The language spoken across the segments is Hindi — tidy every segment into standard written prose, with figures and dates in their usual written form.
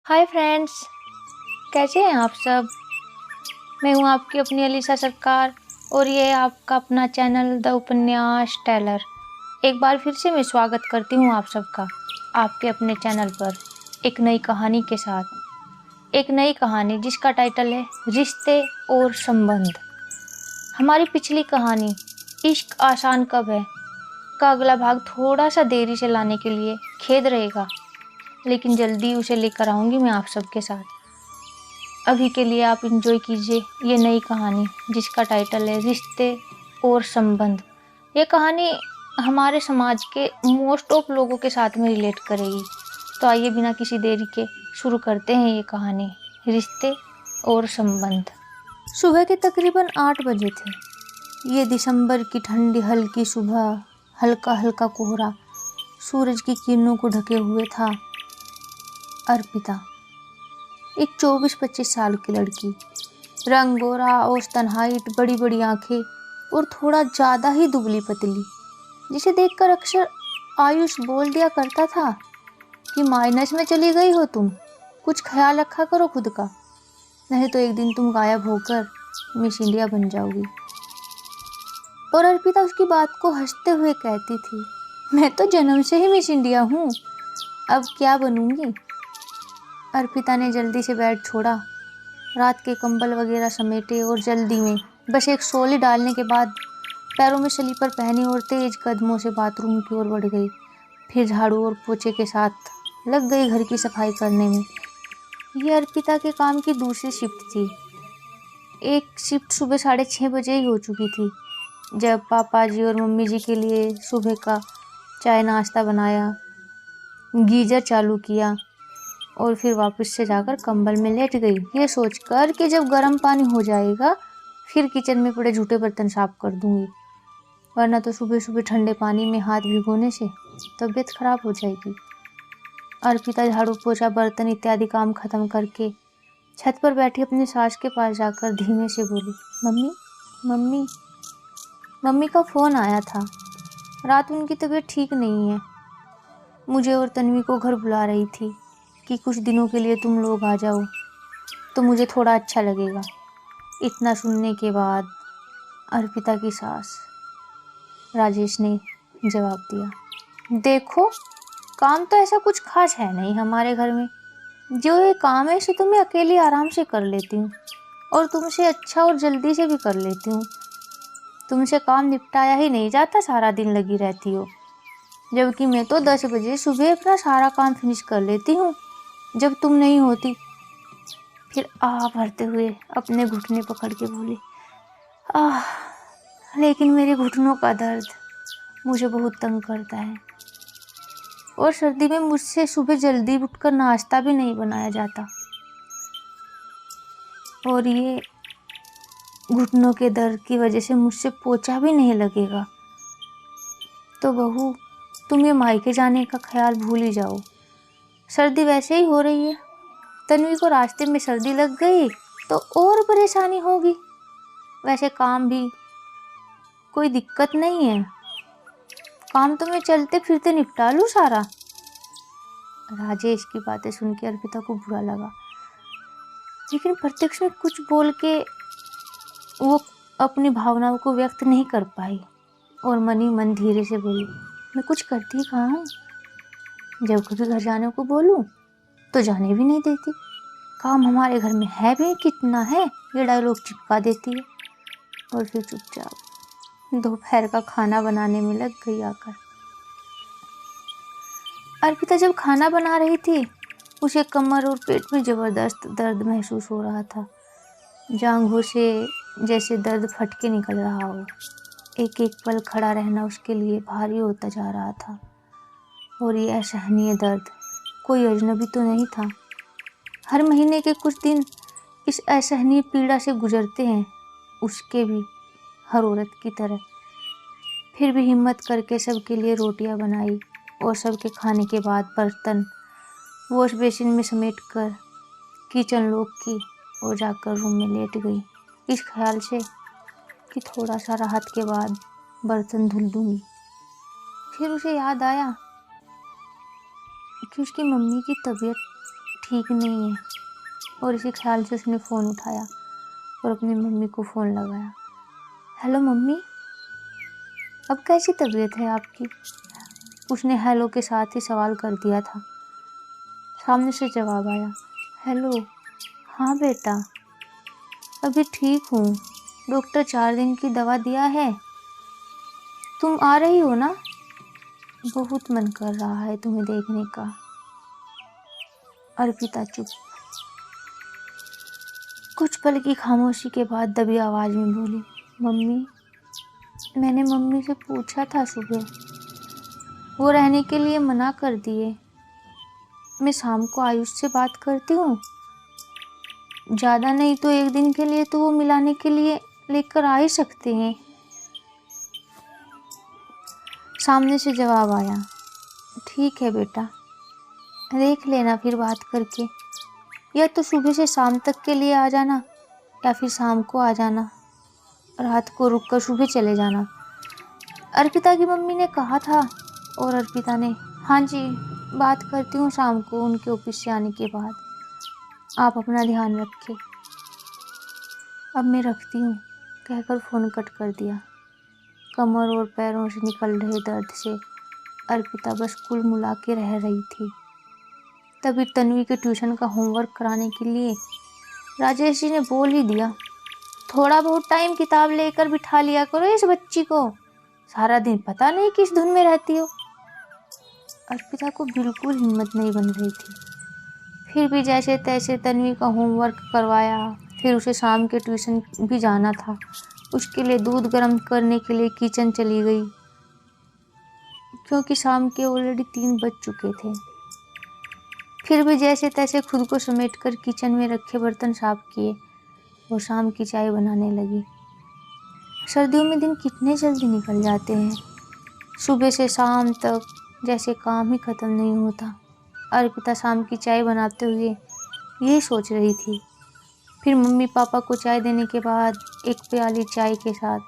हाय फ्रेंड्स, कैसे हैं आप सब। मैं हूं आपकी अपनी अलीसा सरकार और ये है आपका अपना चैनल द उपन्यास टेलर। एक बार फिर से मैं स्वागत करती हूं आप सबका आपके अपने चैनल पर एक नई कहानी के साथ। एक नई कहानी जिसका टाइटल है रिश्ते और संबंध। हमारी पिछली कहानी इश्क आसान कब है का अगला भाग थोड़ा सा देरी से लाने के लिए खेद रहेगा, लेकिन जल्दी उसे लेकर आऊंगी मैं आप सबके साथ। अभी के लिए आप इंजॉय कीजिए ये नई कहानी जिसका टाइटल है रिश्ते और संबंध। ये कहानी हमारे समाज के मोस्ट ऑफ लोगों के साथ में रिलेट करेगी। तो आइए बिना किसी देरी के शुरू करते हैं ये कहानी रिश्ते और संबंध। सुबह के तकरीबन 8 बजे थे। ये दिसंबर की ठंडी हल्की सुबह, हल्का हल्का कोहरा सूरज की किरणों को ढके हुए था। अर्पिता एक 24-25 साल की लड़की, रंग गोरा, औसतन हाइट, बड़ी बड़ी आंखें और थोड़ा ज़्यादा ही दुबली पतली, जिसे देखकर अक्सर आयुष बोल दिया करता था कि माइनस में चली गई हो तुम, कुछ ख्याल रखा करो खुद का, नहीं तो एक दिन तुम गायब होकर मिस इंडिया बन जाओगी। और अर्पिता उसकी बात को हंसते हुए कहती थी, मैं तो जन्म से ही मिस इंडिया हूँ, अब क्या बनूंगी। अर्पिता ने जल्दी से बेड छोड़ा, रात के कंबल वगैरह समेटे और जल्दी में बस एक सोली डालने के बाद पैरों में स्लीपर पहनी और तेज कदमों से बाथरूम की ओर बढ़ गई। फिर झाड़ू और पोछे के साथ लग गई घर की सफाई करने में। यह अर्पिता के काम की दूसरी शिफ्ट थी। एक शिफ्ट सुबह 6:30 बजे ही हो चुकी थी जब पापा जी और मम्मी जी के लिए सुबह का चाय नाश्ता बनाया, गीजर चालू किया और फिर वापस से जाकर कंबल में लेट गई, ये सोचकर कि जब गर्म पानी हो जाएगा फिर किचन में पड़े झूठे बर्तन साफ कर दूंगी, वरना तो सुबह सुबह ठंडे पानी में हाथ भिगोने से तबीयत खराब हो जाएगी। अर्पिता झाड़ू पोछा बर्तन इत्यादि काम खत्म करके छत पर बैठी अपनी सास के पास जाकर धीमे से बोली, मम्मी मम्मी मम्मी का फ़ोन आया था, रात उनकी तबीयत ठीक नहीं है, मुझे और तन्वी को घर बुला रही थी कि कुछ दिनों के लिए तुम लोग आ जाओ तो मुझे थोड़ा अच्छा लगेगा। इतना सुनने के बाद अर्पिता की सास राजेश ने जवाब दिया, देखो काम तो ऐसा कुछ खास है नहीं हमारे घर में, जो ये काम है इसे तो मैं अकेली आराम से कर लेती हूँ और तुमसे अच्छा और जल्दी से भी कर लेती हूँ। तुमसे काम निपटाया ही नहीं जाता, सारा दिन लगी रहती हो, जबकि मैं तो 10 बजे सुबह अपना सारा काम फिनिश कर लेती हूँ जब तुम नहीं होती। फिर भरते हुए अपने घुटने पकड़ के बोली, लेकिन मेरे घुटनों का दर्द मुझे बहुत तंग करता है और सर्दी में मुझसे सुबह जल्दी उठकर नाश्ता भी नहीं बनाया जाता, और ये घुटनों के दर्द की वजह से मुझसे पोछा भी नहीं लगेगा। तो बहू, तुम ये मायके जाने का ख्याल भूल ही जाओ, सर्दी वैसे ही हो रही है, तन्वी को रास्ते में सर्दी लग गई तो और परेशानी होगी। वैसे काम भी कोई दिक्कत नहीं है, काम तो मैं चलते फिरते निपटा लूँ सारा। राजेश की बातें सुन के अर्पिता को बुरा लगा, लेकिन प्रत्यक्ष में कुछ बोल के वो अपनी भावनाओं को व्यक्त नहीं कर पाई और मन ही मन धीरे से बोली, मैं कुछ करती कहाँ हूँ, जब कभी घर जाने को बोलूँ तो जाने भी नहीं देती, काम हमारे घर में है भी कितना है, ये डायलॉग चिपका देती है और फिर चुपचाप दोपहर का खाना बनाने में लग गई आकर। अर्पिता जब खाना बना रही थी उसे कमर और पेट में जबरदस्त दर्द महसूस हो रहा था, जांघों से जैसे दर्द फटके निकल रहा हो। एक एक पल खड़ा रहना उसके लिए भारी होता जा रहा था और ये असहनीय दर्द कोई अजनबी तो नहीं था। हर महीने के कुछ दिन इस असहनीय पीड़ा से गुजरते हैं उसके भी, हर औरत की तरह। फिर भी हिम्मत करके सबके लिए रोटियां बनाई और सबके खाने के बाद बर्तन वॉश बेसिन में समेट कर किचन लॉक की और जाकर रूम में लेट गई, इस ख्याल से कि थोड़ा सा राहत के बाद बर्तन धुल दूंगी। फिर उसे याद आया कि उसकी मम्मी की तबीयत ठीक नहीं है। और इसी ख्याल से उसने फ़ोन उठाया और अपनी मम्मी को फ़ोन लगाया। हेलो मम्मी, अब कैसी तबीयत है आपकी? उसने हेलो के साथ ही सवाल कर दिया था। सामने से जवाब आया, हेलो, हाँ बेटा, अभी ठीक हूँ। डॉक्टर 4 दिन की दवा दिया है। तुम आ रही हो ना? बहुत मन कर रहा है तुम्हें देखने का। अर्पिता चुप। कुछ पल की खामोशी के बाद दबी आवाज में बोली, मम्मी, मैंने मम्मी से पूछा था सुबह, वो रहने के लिए मना कर दिए। मैं शाम को आयुष से बात करती हूँ, ज़्यादा नहीं तो 1 दिन के लिए तो वो मिलाने के लिए लेकर आ ही सकते हैं। सामने से जवाब आया, ठीक है बेटा, देख लेना फिर बात करके, या तो सुबह से शाम तक के लिए आ जाना या फिर शाम को आ जाना, रात को रुक कर सुबह चले जाना। अर्पिता की मम्मी ने कहा था और अर्पिता ने हाँ जी, बात करती हूँ शाम को उनके ऑफिस से आने के बाद। आप अपना ध्यान रखें। अब मैं रखती हूँ, कहकर फ़ोन कट कर दिया। कमर और पैरों से निकल रहे दर्द से अर्पिता बस कुलमुला के रह रही थी। तभी तन्वी के ट्यूशन का होमवर्क कराने के लिए राजेश जी ने बोल ही दिया, थोड़ा बहुत टाइम किताब लेकर बिठा लिया करो इस बच्ची को, सारा दिन पता नहीं किस धुन में रहती हो। अर्पिता को बिल्कुल हिम्मत नहीं बन रही थी। फिर भी जैसे तैसे तन्वी का होमवर्क करवाया। फिर उसे शाम के ट्यूशन भी जाना था। उसके लिए दूध गर्म करने के लिए किचन चली गई, क्योंकि शाम के ऑलरेडी 3 बज चुके थे। फिर भी जैसे तैसे खुद को समेटकर किचन में रखे बर्तन साफ किए और शाम की चाय बनाने लगी। सर्दियों में दिन कितने जल्दी निकल जाते हैं, सुबह से शाम तक जैसे काम ही ख़त्म नहीं होता। अर्पिता शाम की चाय बनाते हुए यही सोच रही थी। फिर मम्मी पापा को चाय देने के बाद एक प्याली चाय के साथ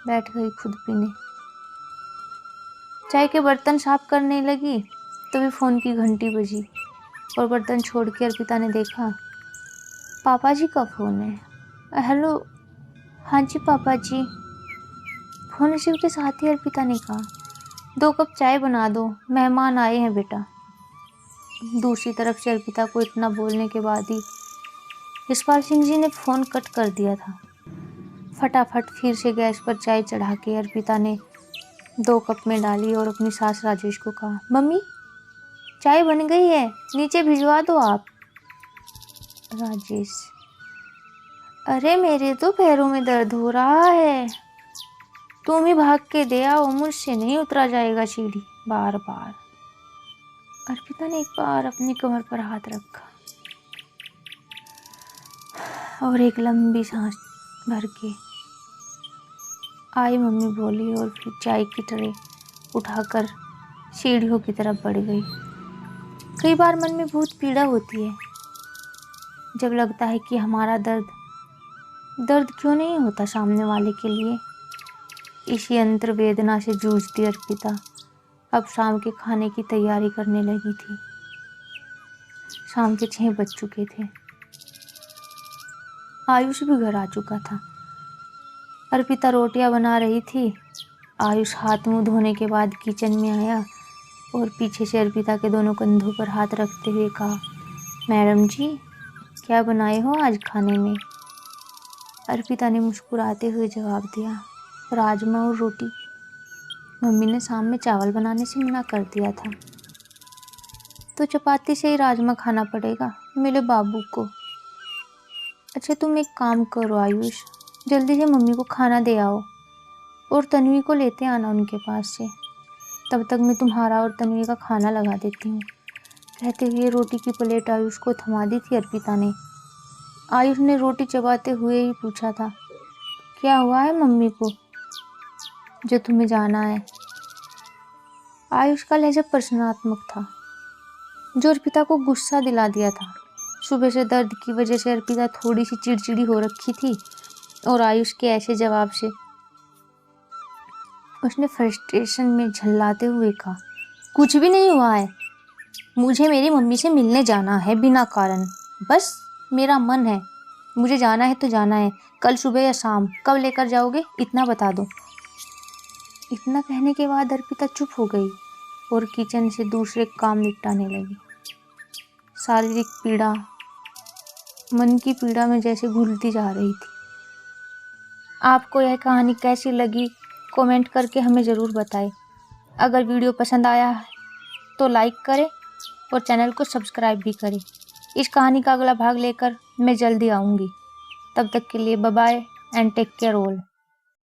बैठ गई खुद पीने। चाय के बर्तन साफ करने लगी तभी फ़ोन की घंटी बजी और बर्तन छोड़ के अर्पिता ने देखा, पापा जी का फ़ोन है। हेलो, हाँ जी पापा जी। फ़ोन रिसीव के साथ ही अर्पिता ने कहा, 2 कप चाय बना दो, मेहमान आए हैं बेटा। दूसरी तरफ से अर्पिता को इतना बोलने के बाद ही यशपाल सिंह जी ने फ़ोन कट कर दिया था। फटाफट फिर से गैस पर चाय चढ़ा के अर्पिता ने 2 कप में डाली और अपनी सास राजेश को कहा, मम्मी चाय बन गई है, नीचे भिजवा दो आप। राजेश, अरे मेरे तो पैरों में दर्द हो रहा है, तुम ही भाग के दे आओ, मुझसे नहीं उतरा जाएगा सीढ़ी बार बार। अर्पिता ने एक बार अपनी कमर पर हाथ रखा और एक लंबी सांस भर के आई मम्मी बोली और फिर चाय की ट्रे उठाकर सीढ़ियों की तरफ बढ़ गई। कई बार मन में बहुत पीड़ा होती है, जब लगता है कि हमारा दर्द क्यों नहीं होता सामने वाले के लिए। इसी अंतर वेदना से जूझती अर्पिता अब शाम के खाने की तैयारी करने लगी थी। शाम के 6 बज चुके थे। आयुष भी घर आ चुका था। अर्पिता रोटियां बना रही थी। आयुष हाथ मुंह धोने के बाद किचन में आया और पीछे से अर्पिता के दोनों कंधों पर हाथ रखते हुए कहा, मैडम जी क्या बनाए हो आज खाने में? अर्पिता ने मुस्कुराते हुए जवाब दिया, राजमा और रोटी। मम्मी ने शाम में चावल बनाने से मना कर दिया था, तो चपाती से ही राजमा खाना पड़ेगा मेरे बाबू को। अच्छा तुम एक काम करो आयुष, जल्दी से मम्मी को खाना दे आओ और तन्वी को लेते आना उनके पास से, तब तक मैं तुम्हारा और तन्वी का खाना लगा देती हूँ। कहते हुए रोटी की प्लेट आयुष को थमा दी थी अर्पिता ने। आयुष ने रोटी चबाते हुए ही पूछा था, क्या हुआ है मम्मी को जो तुम्हें जाना है? आयुष का लहजा प्रश्नात्मक था, जो अर्पिता को गुस्सा दिला दिया था। सुबह से दर्द की वजह से अर्पिता थोड़ी सी चिड़चिड़ी हो रखी थी और आयुष के ऐसे जवाब से उसने फ्रस्ट्रेशन में झल्लाते हुए कहा, कुछ भी नहीं हुआ है, मुझे मेरी मम्मी से मिलने जाना है बिना कारण, बस मेरा मन है, मुझे जाना है तो जाना है, कल सुबह या शाम, कब लेकर जाओगे इतना बता दो। इतना कहने के बाद अर्पिता चुप हो गई और किचन से दूसरे काम निपटाने लगी। शारीरिक पीड़ा मन की पीड़ा में जैसे घुलती जा रही थी। आपको यह कहानी कैसी लगी कमेंट करके हमें ज़रूर बताएं। अगर वीडियो पसंद आया है तो लाइक करें और चैनल को सब्सक्राइब भी करें। इस कहानी का अगला भाग लेकर मैं जल्दी आऊँगी। तब तक के लिए bye bye and take care all.